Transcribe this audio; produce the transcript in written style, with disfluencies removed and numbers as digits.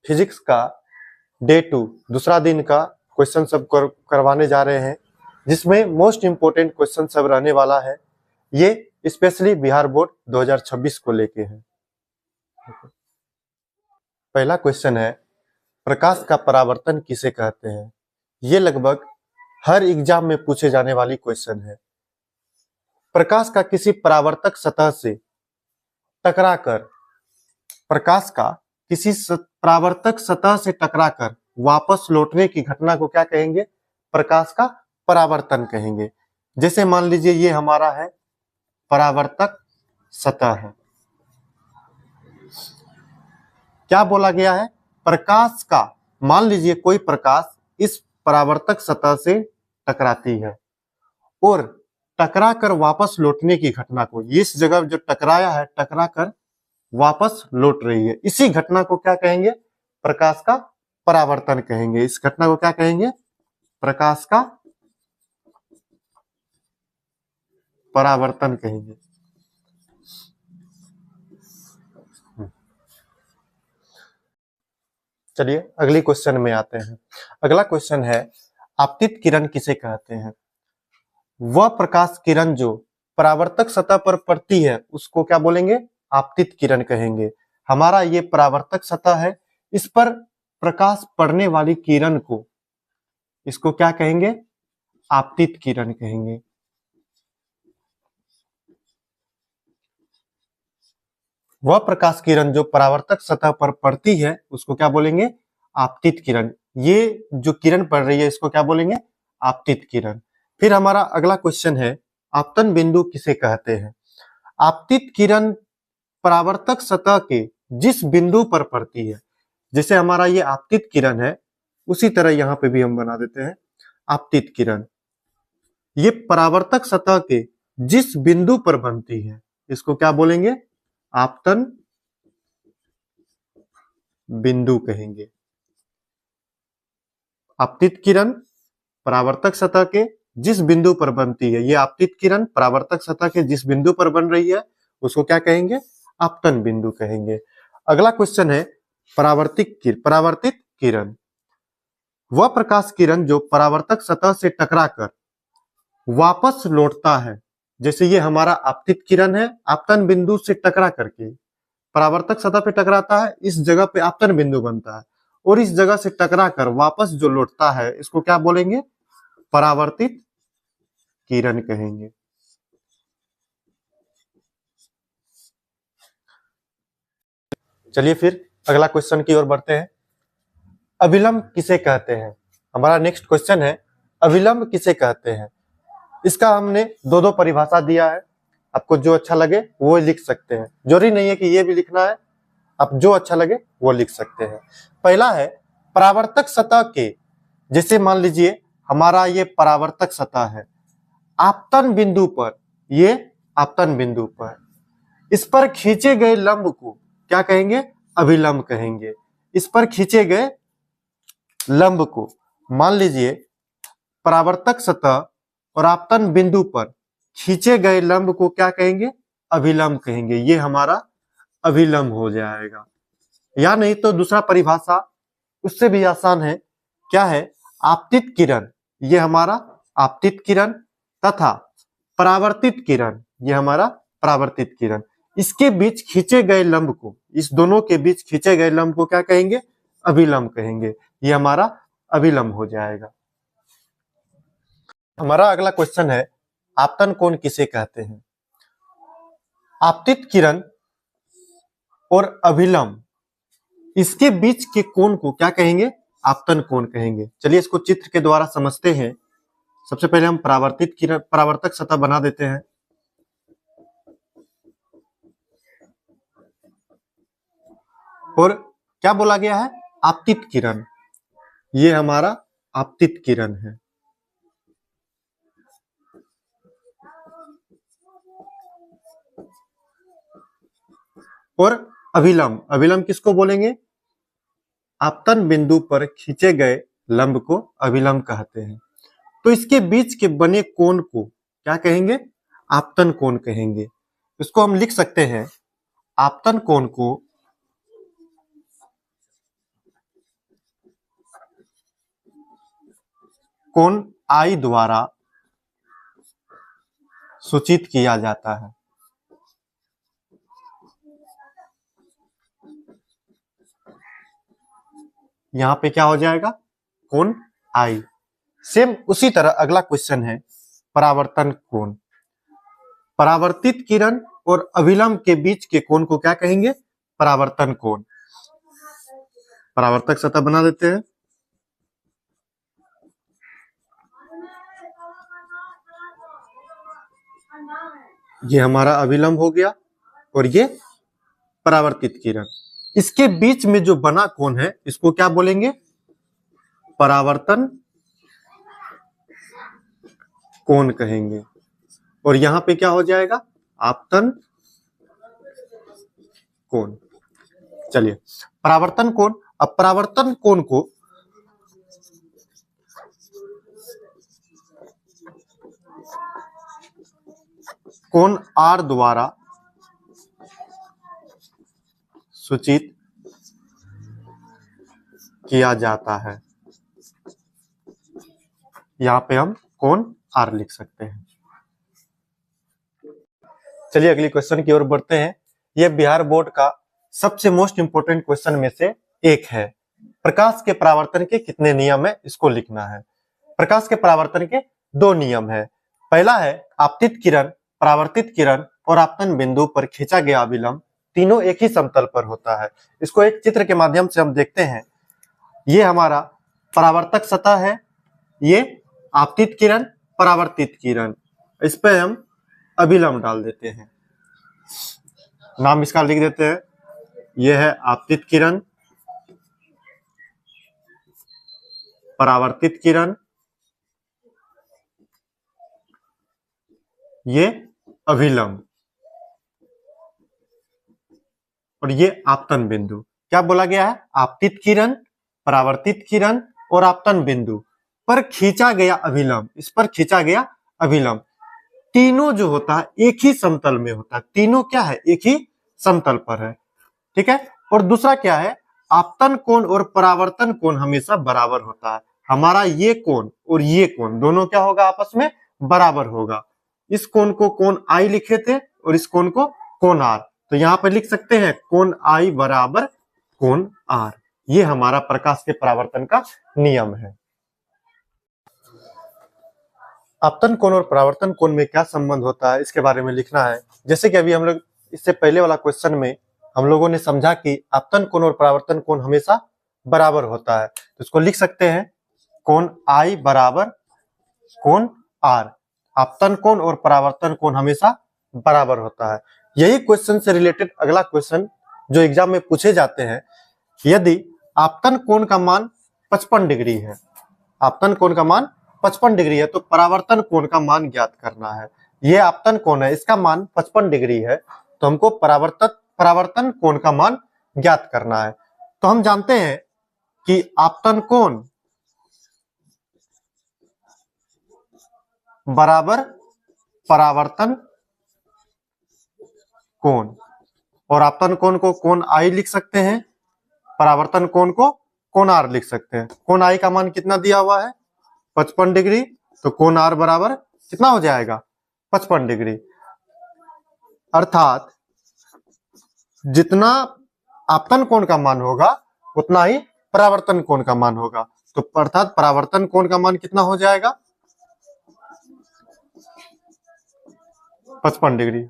Physics का day 2 दूसरा दिन का क्वेश्चन सब करवाने जा रहे हैं, जिसमें मोस्ट इम्पोर्टेंट क्वेश्चन सब रहने वाला है। ये स्पेशली बिहार बोर्ड 2026 को लेके है। पहला क्वेश्चन है, प्रकाश का परावर्तन किसे कहते हैं? ये लगभग हर एग्जाम में पूछे जाने वाली क्वेश्चन है। प्रकाश का किसी परावर्तक सतह से टकराकर प्रकाश का किसी परावर्तक सतह से टकराकर वापस लौटने की घटना को क्या कहेंगे? प्रकाश का परावर्तन कहेंगे। जैसे मान लीजिए ये हमारा है परावर्तक सतह है। क्या बोला गया है? प्रकाश का, मान लीजिए कोई प्रकाश इस परावर्तक सतह से टकराती है और टकराकर वापस लौटने की घटना को, इस जगह जो टकराया है टकराकर वापस लौट रही है, इसी घटना को क्या कहेंगे? प्रकाश का परावर्तन कहेंगे। इस घटना को क्या कहेंगे? प्रकाश का परावर्तन कहेंगे। चलिए अगली क्वेश्चन में आते हैं। अगला क्वेश्चन है, आपतित किरण किसे कहते हैं? वह प्रकाश किरण जो परावर्तक सतह पर पड़ती है उसको क्या बोलेंगे? आपतित किरण कहेंगे। हमारा ये परावर्तक सतह है, इस पर प्रकाश पड़ने वाली किरण को, इसको क्या कहेंगे? आपतित किरण कहेंगे। वह प्रकाश किरण जो परावर्तक सतह पर पड़ती है उसको क्या बोलेंगे? आपतित किरण। ये जो किरण पड़ रही है इसको क्या बोलेंगे? आपतित किरण। फिर हमारा अगला क्वेश्चन है, आपतन बिंदु किसे कहते हैं? आपतित किरण परावर्तक सतह के जिस बिंदु पर पड़ती है, जैसे हमारा ये आपतित किरण है, उसी तरह यहाँ पे भी हम बना देते हैं आपतित किरण। ये परावर्तक सतह के जिस बिंदु पर बनती है इसको क्या बोलेंगे? आपतन बिंदु कहेंगे। आपतित किरण परावर्तक सतह के जिस बिंदु पर बनती है, ये आपतित किरण परावर्तक सतह के जिस बिंदु पर बन रही है उसको क्या कहेंगे? आपतन बिंदु कहेंगे। अगला क्वेश्चन है, परावर्तित किरण। वह प्रकाश किरण जो परावर्तक सतह से टकराकर वापस लौटता है, जैसे ये हमारा आपतित किरण है, आपतन बिंदु से टकरा करके परावर्तक सतह पे टकराता है, इस जगह पे आपतन बिंदु बनता है और इस जगह से टकराकर वापस जो लौटता है इसको क्या बोलेंगे? परावर्तित किरण कहेंगे। चलिए फिर अगला क्वेश्चन की ओर बढ़ते हैं। अभिलंब किसे कहते हैं? हमारा नेक्स्ट क्वेश्चन है, अभिलंब किसे कहते हैं? इसका हमने दो दो परिभाषा दिया है, आपको जो अच्छा लगे वो लिख सकते हैं, जरूरी नहीं है कि ये भी लिखना है, आप जो अच्छा लगे वो लिख सकते हैं। पहला है परावर्तक सतह के, जैसे मान लीजिए हमारा ये परावर्तक सतह है, आपतन बिंदु पर, ये आपतन बिंदु पर इस पर खींचे गए लंब को क्या कहेंगे? अभिलंब कहेंगे। इस पर खींचे गए लंब को, मान लीजिए परावर्तक सतह और आपतन बिंदु पर खींचे गए लंब को क्या कहेंगे? अभिलंब कहेंगे। ये हमारा अभिलंब हो जाएगा। या नहीं तो दूसरा परिभाषा उससे भी आसान है, क्या है? आपतित किरण, ये हमारा आपतित किरण, तथा परावर्तित किरण, ये हमारा परावर्तित किरण। इसके बीच खींचे गए लंब को, इस दोनों के बीच खींचे गए लंब को क्या कहेंगे? अभिलंब कहेंगे। ये हमारा अभिलंब हो जाएगा। हमारा अगला क्वेश्चन है, आपतन कोण किसे कहते हैं? आपतित किरण और अभिलंब, इसके बीच के कोण को क्या कहेंगे? आपतन कोण कहेंगे। चलिए इसको चित्र के द्वारा समझते हैं। सबसे पहले हम परावर्तित किरण, परावर्तक सतह बना देते हैं। और क्या बोला गया है? आपतित किरण, ये हमारा आपतित किरण है। और अभिलंब, अभिलंब किसको बोलेंगे? आपतन बिंदु पर खींचे गए लंब को अभिलंब कहते हैं। तो इसके बीच के बने कोण को क्या कहेंगे? आपतन कोण कहेंगे। इसको हम लिख सकते हैं, आपतन कोण को कोण I द्वारा सूचित किया जाता है। यहां पे क्या हो जाएगा, कोण I। सेम उसी तरह अगला क्वेश्चन है परावर्तन कोण। परावर्तित किरण और अभिलंब के बीच के कोण को क्या कहेंगे, परावर्तन कोण। परावर्तक सतह बना देते हैं। ये हमारा अभिलंब हो गया और ये परावर्तित किरण। इसके बीच में जो बना कोण है इसको क्या बोलेंगे, परावर्तन कोण कहेंगे। और यहां पे क्या हो जाएगा, आपतन कोण। चलिए परावर्तन कोण। अब परावर्तन कोण को कोण R द्वारा सूचित किया जाता है। यहां पे हम कोण R लिख सकते हैं। चलिए अगली क्वेश्चन की ओर बढ़ते हैं। यह बिहार बोर्ड का सबसे मोस्ट इंपोर्टेंट क्वेश्चन में से एक है। प्रकाश के परावर्तन के कितने नियम है, इसको लिखना है। प्रकाश के परावर्तन के दो नियम है। पहला है आपतित किरण, परावर्तित किरण और आपतन बिंदु पर खींचा गया अभिलंब तीनों एक ही समतल पर होता है। इसको एक चित्र के माध्यम से हम देखते हैं। ये हमारा परावर्तक सतह है, ये आपतित किरण, परावर्तित किरण। इस पे हम अभिलंब डाल देते हैं, नाम इसका लिख देते हैं। यह है आपतित किरण, परावर्तित किरण, ये अभिलंब और ये आपतन बिंदु। क्या बोला गया है, आपतित किरण, परावर्तित किरण और आपतन बिंदु पर खींचा गया अभिलंब, इस पर खींचा गया अभिलंब तीनों जो होता है एक ही समतल में होता है। तीनों क्या है, एक ही समतल पर है। ठीक है। और दूसरा क्या है, आपतन कोण और परावर्तन कोण हमेशा बराबर होता है। हमारा ये कोण और ये कोण दोनों क्या होगा, आपस में बराबर होगा। इस कोण को कोण I लिखे थे और इस कोण को कोण R, तो यहां पर लिख सकते हैं कोण I बराबर कोण R। ये हमारा प्रकाश के परावर्तन का नियम है। आपतन कोण और परावर्तन कोण में क्या संबंध होता है, इसके बारे में लिखना है। जैसे कि अभी हम लोग इससे पहले वाला क्वेश्चन में हम लोगों ने समझा कि आपतन कोण और परावर्तन कोण हमेशा बराबर होता है, तो इसको लिख सकते हैं कोण I बराबर कोण R। आपतन कोण और परावर्तन कोण हमेशा बराबर होता है। यही क्वेश्चन से रिलेटेड अगला क्वेश्चन जो एग्जाम में पूछे जाते हैं, यदि आपतन कोण का मान 55 डिग्री है, आपतन कोण का मान 55 डिग्री है, तो परावर्तन कोण का मान ज्ञात करना है। ये आपतन कोण है, इसका मान 55 डिग्री है, तो हमको परावर्तन कोण का मान ज्ञात करना है। तो हम जानते हैं कि आपतन कोण बराबर परावर्तन कोण, और आपतन कोण को कोण I लिख सकते हैं, परावर्तन कोण को कोण R लिख सकते हैं। कोण I का मान कितना दिया हुआ है, 55 डिग्री, तो कोण R बराबर कितना हो जाएगा, 55 डिग्री। अर्थात जितना आपतन कोण का मान होगा उतना ही परावर्तन कोण का मान होगा। तो अर्थात परावर्तन कोण का मान कितना हो जाएगा, 55 डिग्री।